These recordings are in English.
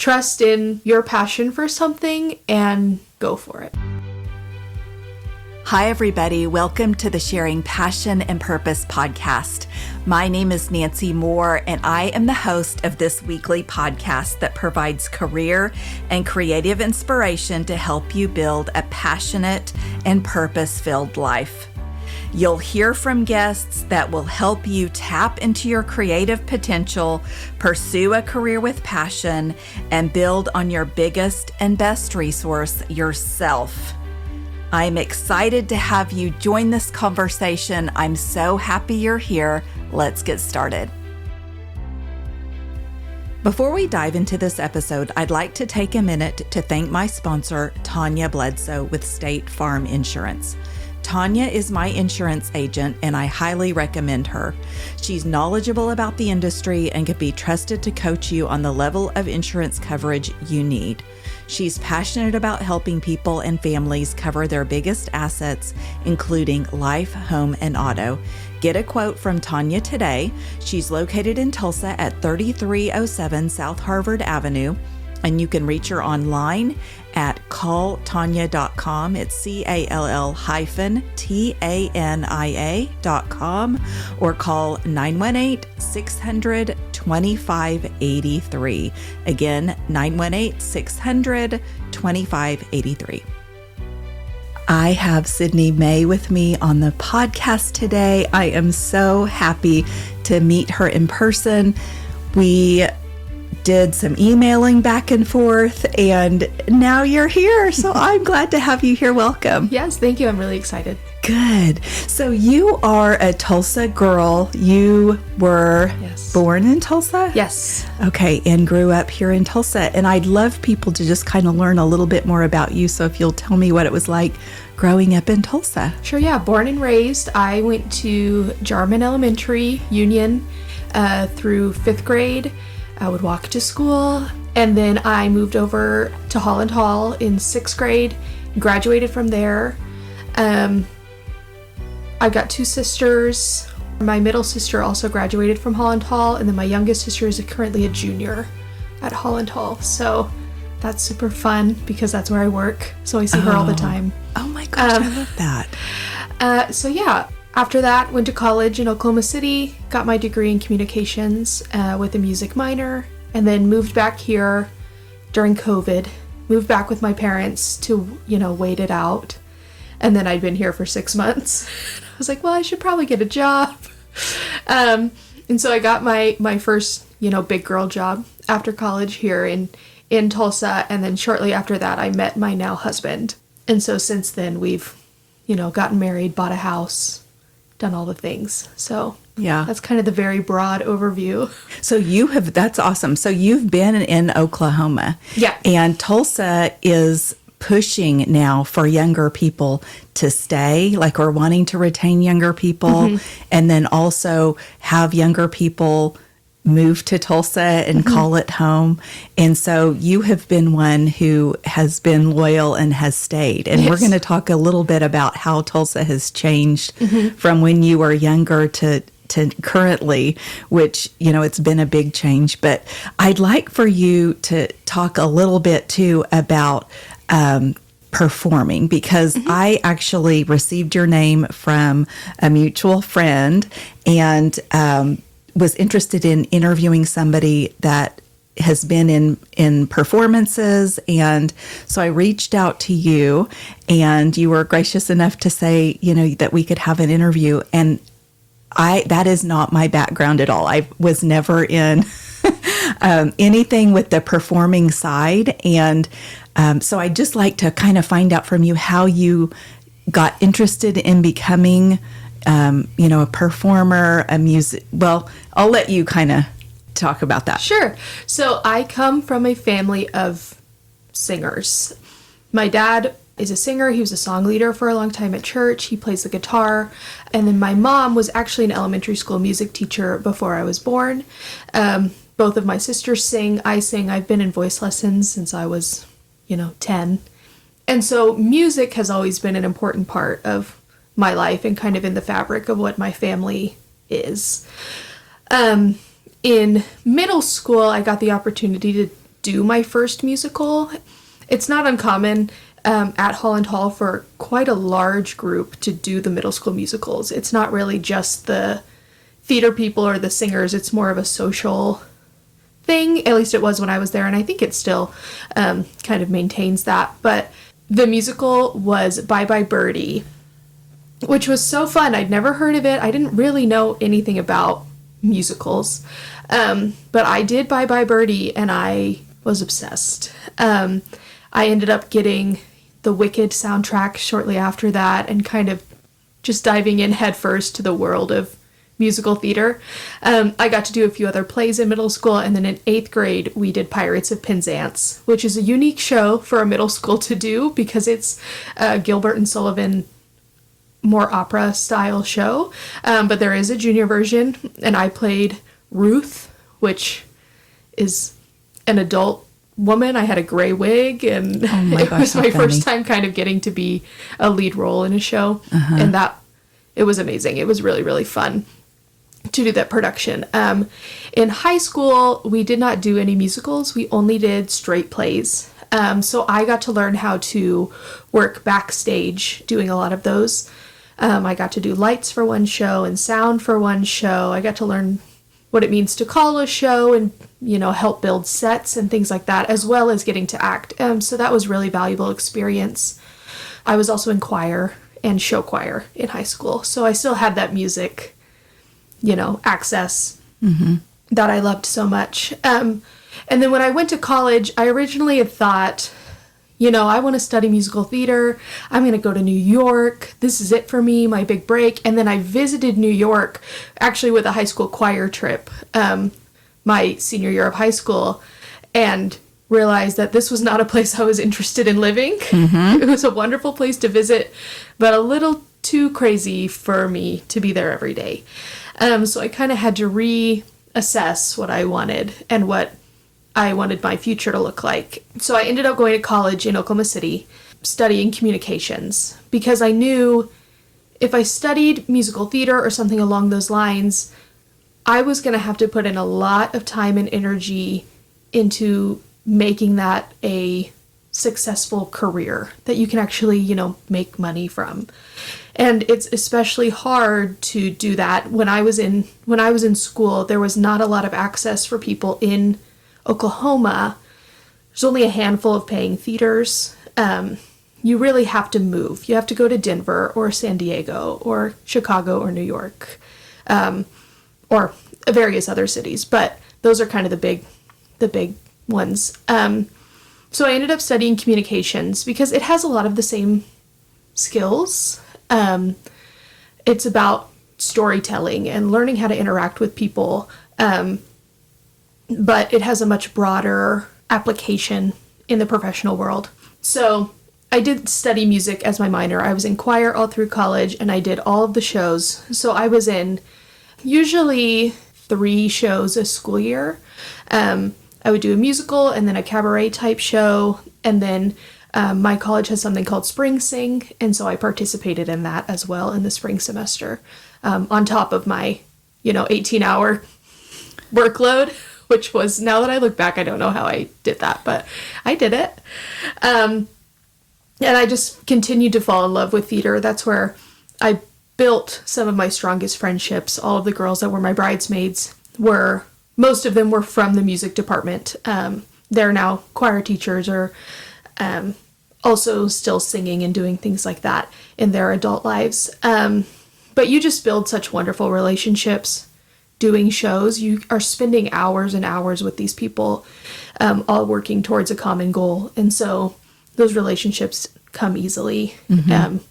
trust in your passion for something and go for it. Hi, everybody. Welcome to the Sharing Passion and Purpose podcast. My name is Nancy Moore, and I am the host of this weekly podcast that provides career and creative inspiration to help you build a passionate and purpose-filled life. You'll hear from guests that will help you tap into your creative potential, pursue a career with passion, and build on your biggest and best resource, yourself. I'm excited to have you join this conversation. I'm so happy you're here. Let's get started. Before we dive into this episode, I'd like to take a minute to thank my sponsor, Tanya Bledsoe with State Farm Insurance. Tanya is my insurance agent, and I highly recommend her. She's knowledgeable about the industry and can be trusted to coach you on the level of insurance coverage you need. She's passionate about helping people and families cover their biggest assets, including life, home, and auto. Get a quote from Tanya today. She's located in Tulsa at 3307 South Harvard Avenue, and you can reach her online at calltanya.com. It's CALL-TANIA.com, or call 918-600-2583. Again, 918-600-2583. I have Sydney May with me on the podcast today. I am so happy to meet her in person. We did some emailing back and forth, and now you're here. So I'm glad to have you here. Welcome. Yes, thank you. I'm really excited. Good. So you are a Tulsa girl. You were born in Tulsa? Yes. Okay, and grew up here in Tulsa. And I'd love people to just kind of learn a little bit more about you. So if you'll tell me what it was like growing up in Tulsa. Sure, yeah. Born and raised. I went to Jarman Elementary, Union, through 5th grade. I would walk to school, and then I moved over to Holland Hall in 6th grade, graduated from there. I've got 2 sisters. My middle sister also graduated from Holland Hall, and then my youngest sister is currently a junior at Holland Hall. So that's super fun because that's where I work. So I see her all the time. Oh my gosh, I love that. So yeah. After that, went to college in Oklahoma City, got my degree in communications with a music minor, and then moved back here during COVID. Moved back with my parents to, wait it out. And then I'd been here for 6 months. I was like, well, I should probably get a job. And so I got my first, big girl job after college here in Tulsa. And then shortly after that, I met my now husband. And so since then, we've, gotten married, bought a house, done all the things. So yeah, that's kind of the very broad overview. So that's awesome. So you've been in Oklahoma. Yeah. And Tulsa is pushing now for younger people to stay, like we're wanting to retain younger people, and then also have younger people move to Tulsa and call it home. And so you have been one who has been loyal and has stayed. And we're going to talk a little bit about how Tulsa has changed from when you were younger to currently, which, it's been a big change. But I'd like for you to talk a little bit too about performing, because I actually received your name from a mutual friend, and was interested in interviewing somebody that has been in performances. And so I reached out to you, and you were gracious enough to say, that we could have an interview. And that is not my background at all. I was never in anything with the performing side. And so I'd just like to kind of find out from you how you got interested in becoming a performer, well, I'll let you kind of talk about that. Sure. So I come from a family of singers. My dad is a singer. He was a song leader for a long time at church. He plays the guitar. And then my mom was actually an elementary school music teacher before I was born. Both of my sisters sing. I sing. I've been in voice lessons since I was, 10. And so music has always been an important part of my life and kind of in the fabric of what my family is. In middle school, I got the opportunity do my first musical. It's not uncommon at Holland Hall for quite a large group to do the middle school musicals. It's not really just the theater people or the singers. It's more of a social thing. At least it was when I was there, and I think it still kind of maintains that. But the musical was Bye Bye Birdie, which was so fun. I'd never heard of it. I didn't really know anything about musicals. But I did Bye Bye Birdie, and I was obsessed. I ended up getting the Wicked soundtrack shortly after that, and kind of just diving in headfirst to the world of musical theater. I got to do a few other plays in middle school, and then in 8th grade we did Pirates of Penzance, which is a unique show for a middle school to do because it's Gilbert and Sullivan, more opera style show, but there is a junior version, and I played Ruth, which is an adult woman. I had a gray wig, and it was my first time kind of getting to be a lead role in a show, and it was amazing. It was really, really fun to do that production. In high school, we did not do any musicals. We only did straight plays. So I got to learn how to work backstage doing a lot of those. I got to do lights for one show and sound for one show. I got to learn what it means to call a show and, help build sets and things like that, as well as getting to act. So that was really valuable experience. I was also in choir and show choir in high school. So I still had that music, access that I loved so much. And then when I went to college, I originally had thought, I want to study musical theater. I'm going to go to New York. This is it for me, my big break. And then I visited New York, actually with a high school choir trip, my senior year of high school, and realized that this was not a place I was interested in living. It was a wonderful place to visit, but a little too crazy for me to be there every day. So I kind of had to reassess what I wanted and what I wanted my future to look like. So I ended up going to college in Oklahoma City, studying communications, because I knew if I studied musical theater or something along those lines, I was going to have to put in a lot of time and energy into making that a successful career that you can actually, make money from. And it's especially hard to do that. When I was in school, there was not a lot of access for people in Oklahoma. There's only a handful of paying theaters. You really have to move. You have to go to Denver or San Diego or Chicago or New York, or various other cities. But those are kind of the big ones. So I ended up studying communications because it has a lot of the same skills. It's about storytelling and learning how to interact with people. But it has a much broader application in the professional world. So I did study music as my minor. I was in choir all through college, and I did all of the shows. So I was in usually 3 shows a school year. I would do a musical and then a cabaret type show, and then my college has something called Spring Sing, and so I participated in that as well in the spring semester, on top of my 18-hour workload, which was, now that I look back, I don't know how I did that, but I did it. And I just continued to fall in love with theater. That's where I built some of my strongest friendships. All of the girls that were my bridesmaids most of them were from the music department. They're now choir teachers or also still singing and doing things like that in their adult lives. But you just build such wonderful relationships doing shows. You are spending hours and hours with these people, all working towards a common goal. And so those relationships come easily, and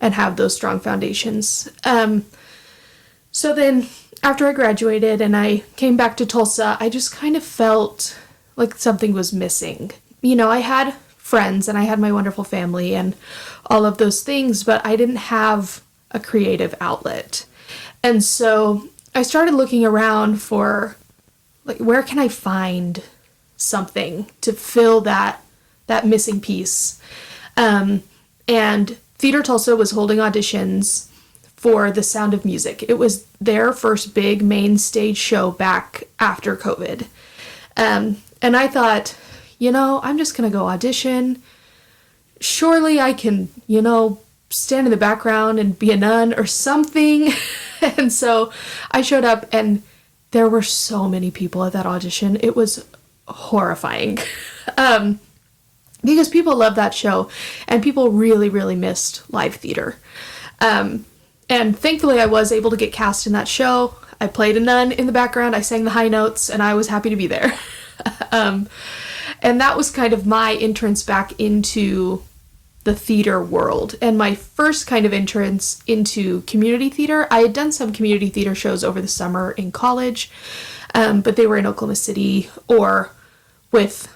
have those strong foundations. So then after I graduated and I came back to Tulsa, I just kind of felt like something was missing. I had friends and I had my wonderful family and all of those things, but I didn't have a creative outlet. And so I started looking around for, where can I find something to fill that missing piece? And Theater Tulsa was holding auditions for The Sound of Music. It was their first big main stage show back after COVID. And I thought, I'm just going to go audition. Surely I can, stand in the background and be a nun or something. And so I showed up, and there were so many people at that audition. It was horrifying. Because people love that show, and people really, really missed live theater. And thankfully I was able to get cast in that show. I played a nun in the background, I sang the high notes, and I was happy to be there. And that was kind of my entrance back into the theater world, and my first kind of entrance into community theater. I had done some community theater shows over the summer in college, but they were in Oklahoma City, or with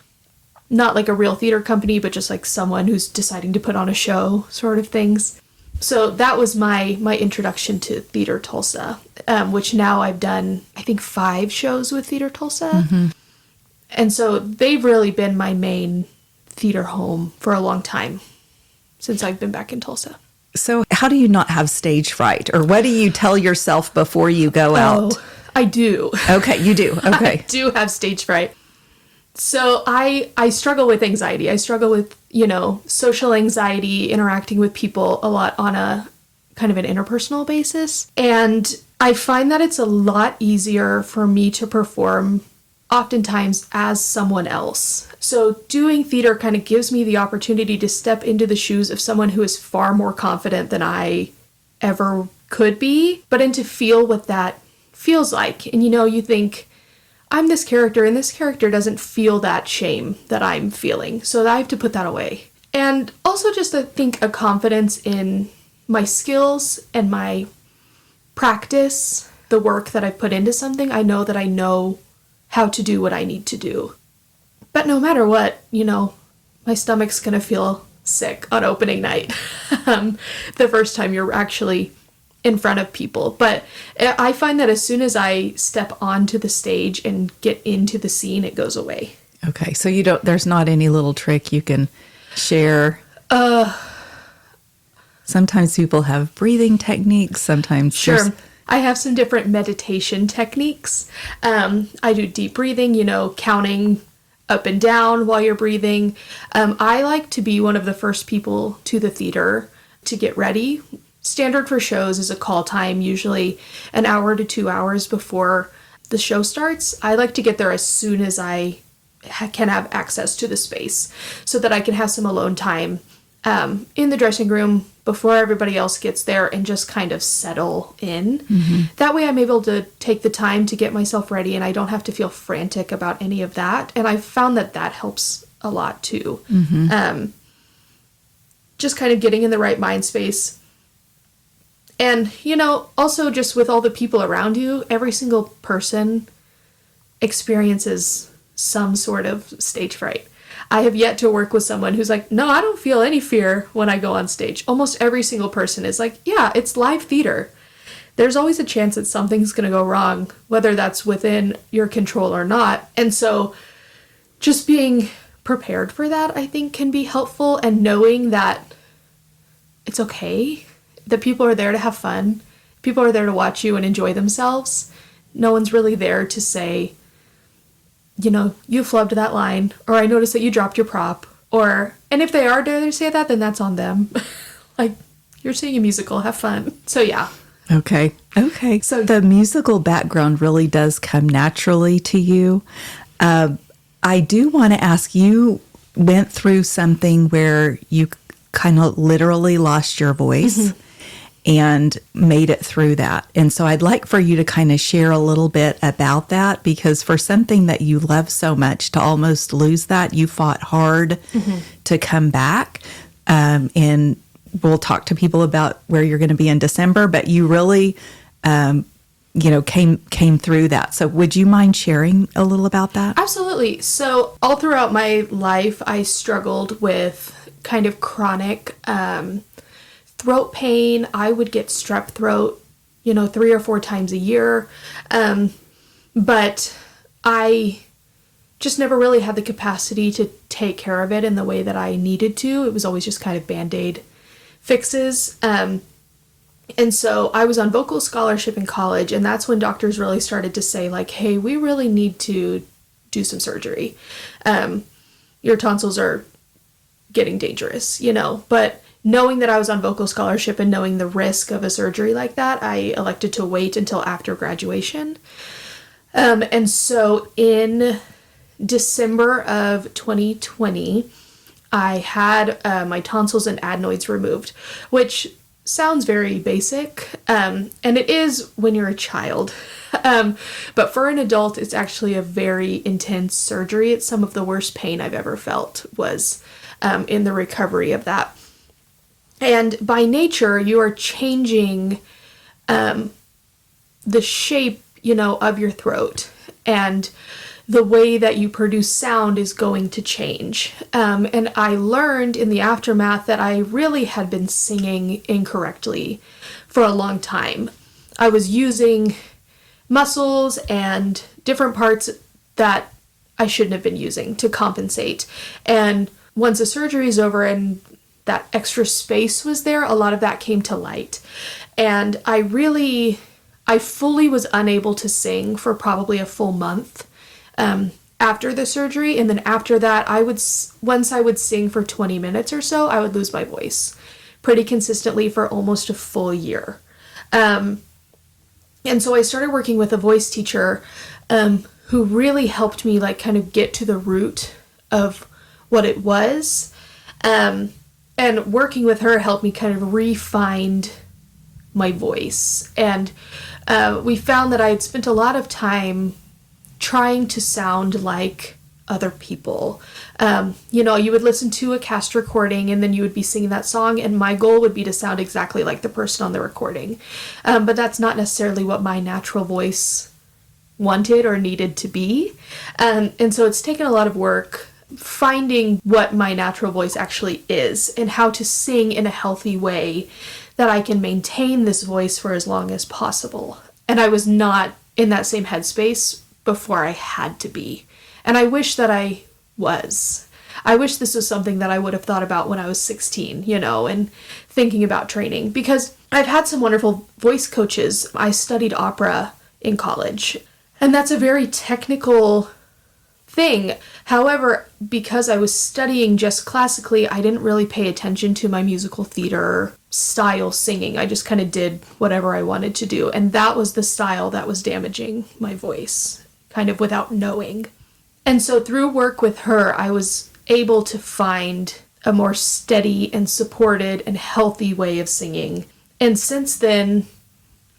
not like a real theater company, but just like someone who's deciding to put on a show sort of things. So that was my introduction to Theater Tulsa, which now I've done, I think, 5 shows with Theater Tulsa. And so they've really been my main theater home for a long time since I've been back in Tulsa. So how do you not have stage fright? Or what do you tell yourself before you go out? Oh, I do. Okay, you do. Okay. I do have stage fright. So I struggle with anxiety. I struggle with, social anxiety, interacting with people a lot on a kind of an interpersonal basis. And I find that it's a lot easier for me to perform oftentimes as someone else. So doing theater kind of gives me the opportunity to step into the shoes of someone who is far more confident than I ever could be, but and to feel what that feels like. And you think, I'm this character, and this character doesn't feel that shame that I'm feeling. So I have to put that away. And also just, I think, a confidence in my skills and my practice, the work that I've put into something. I know that I know how to do what I need to do. But no matter what, my stomach's going to feel sick on opening night. The first time you're actually in front of people. But I find that as soon as I step onto the stage and get into the scene, it goes away. Okay, so there's not any little trick you can share? Sometimes people have breathing techniques, sometimes Sure. I have some different meditation techniques. I do deep breathing, counting up and down while you're breathing. I like to be one of the first people to the theater to get ready. Standard for shows is a call time, usually an hour to 2 hours before the show starts. I like to get there as soon as I can have access to the space so that I can have some alone time in the dressing room before everybody else gets there and just kind of settle in. That way I'm able to take the time to get myself ready, and I don't have to feel frantic about any of that. And I've found that helps a lot too. Just kind of getting in the right mind space. And, also just with all the people around you, every single person experiences some sort of stage fright. I have yet to work with someone who's like, no, I don't feel any fear when I go on stage. Almost every single person is like, yeah, it's live theater. There's always a chance that something's going to go wrong, whether that's within your control or not. And so just being prepared for that, I think, can be helpful, and knowing that it's okay, that people are there to have fun. People are there to watch you and enjoy themselves. No one's really there to say, you flubbed that line, or I noticed that you dropped your prop, and if they are there to say that, then that's on them. Like, you're seeing a musical, have fun. So yeah. Okay. So the musical background really does come naturally to you. I do want to ask, you went through something where you kind of literally lost your voice and made it through that. And so I'd like for you to kind of share a little bit about that, because for something that you love so much, to almost lose that, you fought hard to come back. And we'll talk to people about where you're going to be in December, but you really, came through that. So would you mind sharing a little about that? Absolutely. So all throughout my life, I struggled with kind of chronic throat pain. I would get strep throat, 3 or 4 times a year. But I just never really had the capacity to take care of it in the way that I needed to. It was always just kind of Band-Aid fixes. And so I was on vocal scholarship in college, and that's when doctors really started to say, like, hey, we really need to do some surgery. your tonsils are getting dangerous, But knowing that I was on vocal scholarship and knowing the risk of a surgery like that, I elected to wait until after graduation. And so in December of 2020, I had my tonsils and adenoids removed, which sounds very basic, and it is when you're a child. But for an adult, it's actually a very intense surgery. It's some of the worst pain I've ever felt was in the recovery of that. And by nature, you are changing the shape, of your throat, and the way that you produce sound is going to change. And I learned in the aftermath that I really had been singing incorrectly for a long time. I was using muscles and different parts that I shouldn't have been using to compensate. And once the surgery is over and that extra space was there, a lot of that came to light. And I fully was unable to sing for probably a full month after the surgery. And then after that, once I would sing for 20 minutes or so, I would lose my voice pretty consistently for almost a full year. And so I started working with a voice teacher who really helped me kind of get to the root of what it was. And working with her helped me kind of refine my voice. And we found that I had spent a lot of time trying to sound like other people. You would listen to a cast recording and then you would be singing that song, and my goal would be to sound exactly like the person on the recording. But that's not necessarily what my natural voice wanted or needed to be. And so it's taken a lot of work finding what my natural voice actually is and how to sing in a healthy way that I can maintain this voice for as long as possible. And I was not in that same headspace before I had to be. And I wish that I was. I wish this was something that I would have thought about when I was 16, and thinking about training. Because I've had some wonderful voice coaches. I studied opera in college, and that's a very technical thing. However, because I was studying just classically, I didn't really pay attention to my musical theater style singing. I just kind of did whatever I wanted to do. And that was the style that was damaging my voice, kind of without knowing. And so through work with her, I was able to find a more steady and supported and healthy way of singing. And since then,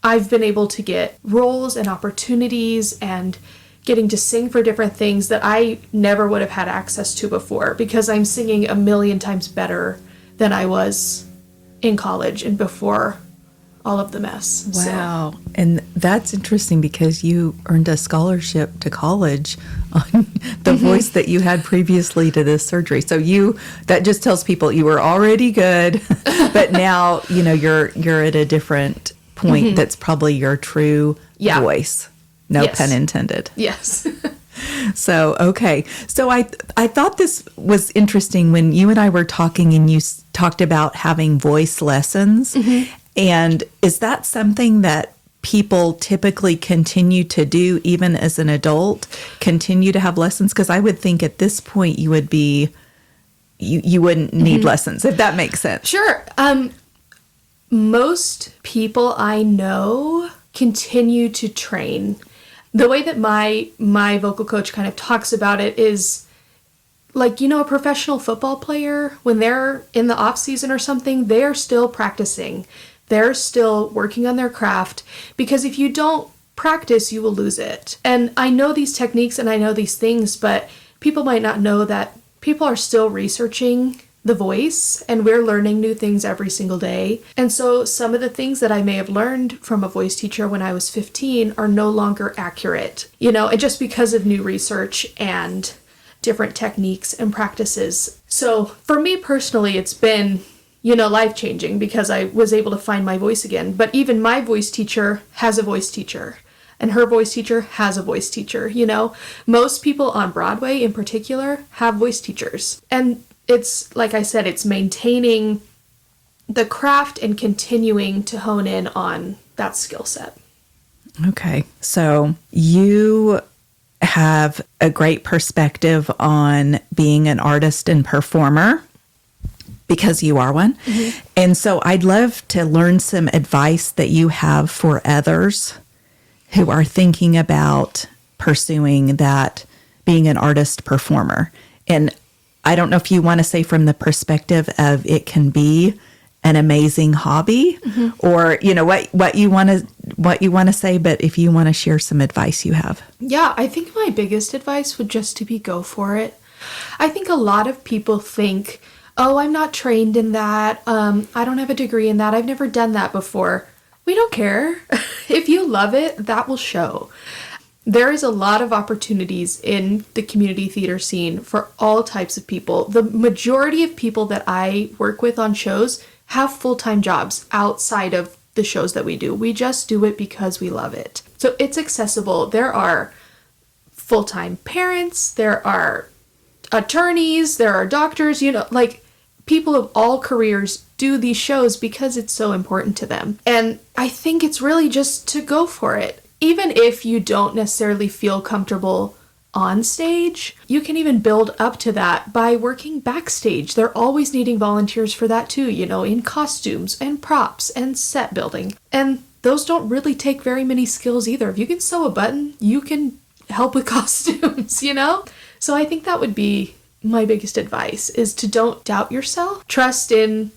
I've been able to get roles and opportunities and getting to sing for different things that I never would have had access to before, because I'm singing a million times better than I was in college and before all of the mess. Wow. So. And that's interesting because you earned a scholarship to college on the voice that you had previously to this surgery. So that just tells people you were already good, but now, you're at a different point that's probably your true voice. No pun intended. Yes. So, okay. So I thought this was interesting when you and I were talking and you talked about having voice lessons. Mm-hmm. And is that something that people typically continue to do even as an adult, continue to have lessons? Because I would think at this point you would be, you wouldn't need lessons, if that makes sense. Sure. Most people I know continue to train. The way that my vocal coach kind of talks about it is like, a professional football player, when they're in the off season or something, they're still practicing. They're still working on their craft, because if you don't practice, you will lose it. And I know these techniques and I know these things, but people might not know that people are still researching the voice, and we're learning new things every single day. And so some of the things that I may have learned from a voice teacher when I was 15 are no longer accurate, and just because of new research and different techniques and practices. So for me personally, it's been, life-changing because I was able to find my voice again. But even my voice teacher has a voice teacher, and her voice teacher has a voice teacher, Most people on Broadway in particular have voice teachers. And it's, like I said, it's maintaining the craft and continuing to hone in on that skill set. Okay. So you have a great perspective on being an artist and performer because you are one. And so I'd love to learn some advice that you have for others who are thinking about pursuing that, being an artist performer. And I don't know if you want to say from the perspective of it can be an amazing hobby or, you know, what you want to say, but if you want to share some advice you have. Yeah, I think my biggest advice would just to be go for it. I think a lot of people think, oh, I'm not trained in that. I don't have a degree in that. I've never done that before. We don't care. If you love it, that will show. There is a lot of opportunities in the community theater scene for all types of people. The majority of people that I work with on shows have full-time jobs outside of the shows that we do. We just do it because we love it. So it's accessible. There are full-time parents, there are attorneys, there are doctors, you know, like people of all careers do these shows because it's so important to them. And I think it's really just to go for it. Even if you don't necessarily feel comfortable on stage, you can even build up to that by working backstage. They're always needing volunteers for that too, you know, in costumes and props and set building. And those don't really take very many skills either. If you can sew a button, you can help with costumes, you know? So I think that would be my biggest advice, is to don't doubt yourself. Trust in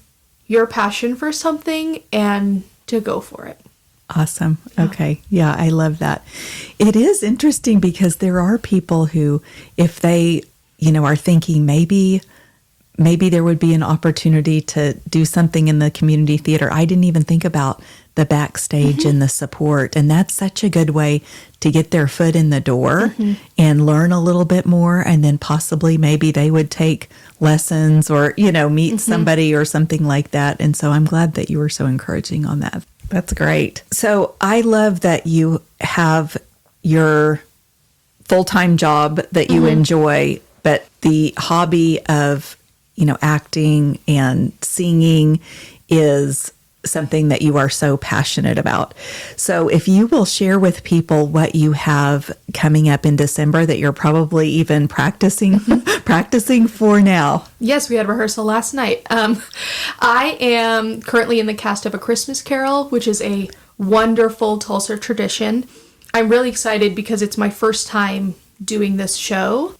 your passion for something and to go for it. Awesome. Okay. Yeah, I love that. It is interesting because there are people who, if they, you know, are thinking maybe there would be an opportunity to do something in the community theater. I didn't even think about the backstage and the support. And that's such a good way to get their foot in the door and learn a little bit more. And then possibly maybe they would take lessons or, you know, meet somebody or something like that. And so I'm glad that you were so encouraging on that. That's great. So I love that you have your full-time job that you enjoy, but the hobby of, you know, acting and singing is something that you are so passionate about. So if you will share with people what you have coming up in December that you're probably even practicing for now. Yes, we had rehearsal last night. I am currently in the cast of A Christmas Carol, which is a wonderful Tulsa tradition. I'm really excited because it's my first time doing this show.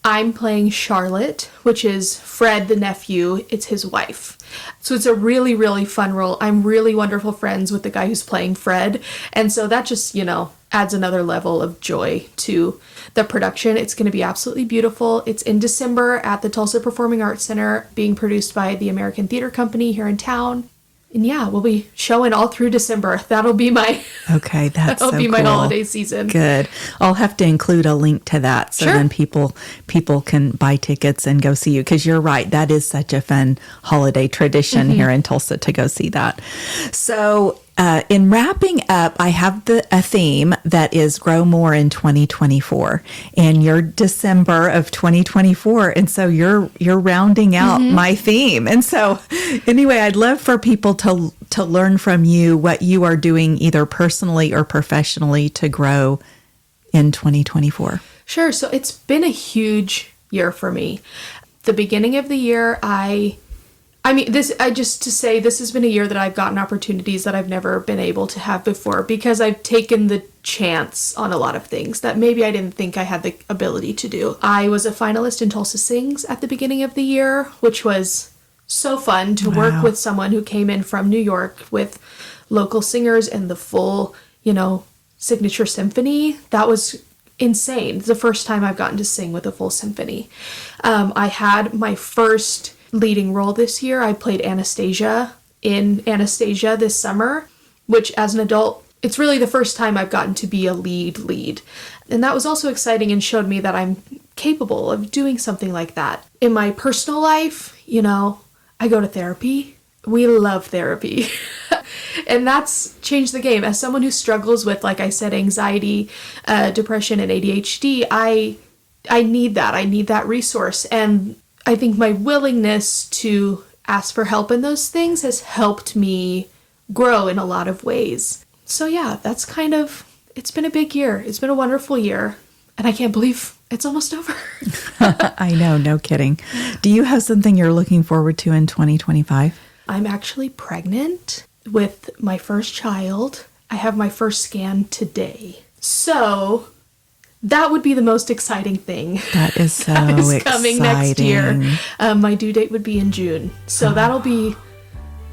I'm playing Charlotte, which is Fred, the nephew. It's his wife. So it's a really, really fun role. I'm really wonderful friends with the guy who's playing Fred. And so that just, you know, adds another level of joy to the production. It's going to be absolutely beautiful. It's in December at the Tulsa Performing Arts Center, being produced by the American Theater Company here in town. And yeah, we'll be showing all through December. That'll be my that'll be my holiday season. Good. I'll have to include a link to that so then people can buy tickets and go see you, because you're right. That is such a fun holiday tradition here in Tulsa to go see that. So in wrapping up, I have a theme that is Grow More in 2024, and you're December of 2024, and so you're rounding out my theme. And so anyway, I'd love for people to learn from you what you are doing either personally or professionally to grow in 2024. Sure. So it's been a huge year for me. The beginning of the year, this has been a year that I've gotten opportunities that I've never been able to have before, because I've taken the chance on a lot of things that maybe I didn't think I had the ability to do. I was a finalist in Tulsa Sings at the beginning of the year, which was so fun to work with someone who came in from New York with local singers and the full, you know, signature symphony. That was insane. It's the first time I've gotten to sing with a full symphony. I had my first leading role this year. I played Anastasia in Anastasia this summer, which as an adult, it's really the first time I've gotten to be a lead. And that was also exciting and showed me that I'm capable of doing something like that. In my personal life, you know, I go to therapy. We love therapy. And that's changed the game. As someone who struggles with, like I said, anxiety, depression, and ADHD, I need that. I need that resource. And I think my willingness to ask for help in those things has helped me grow in a lot of ways. So yeah, it's been a big year. It's been a wonderful year. And I can't believe it's almost over. I know, no kidding. Do you have something you're looking forward to in 2025? I'm actually pregnant with my first child. I have my first scan today. So that would be the most exciting thing. That is so that is exciting. Coming next year. My due date would be in June. So that'll be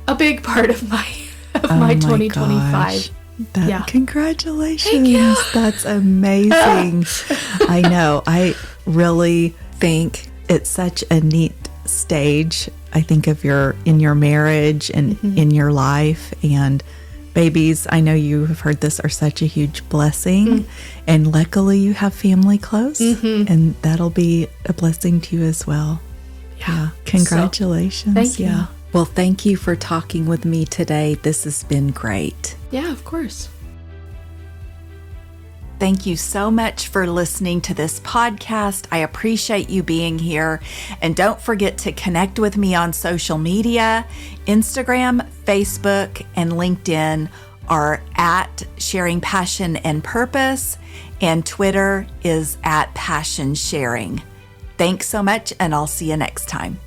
a big part of my my 2025. Gosh. Congratulations. Thank you. That's amazing. I know. I really think it's such a neat stage. I think of in your marriage and in your life, and babies, I know you have heard this, are such a huge blessing. And luckily you have family close, and that'll be a blessing to you as well. Yeah. Congratulations. Thank you. Yeah. Well, thank you for talking with me today. This has been great. Yeah, of course. Thank you so much for listening to this podcast. I appreciate you being here. And don't forget to connect with me on social media. Instagram, Facebook, and LinkedIn are at Sharing Passion and Purpose, and Twitter is at Passion Sharing. Thanks so much, and I'll see you next time.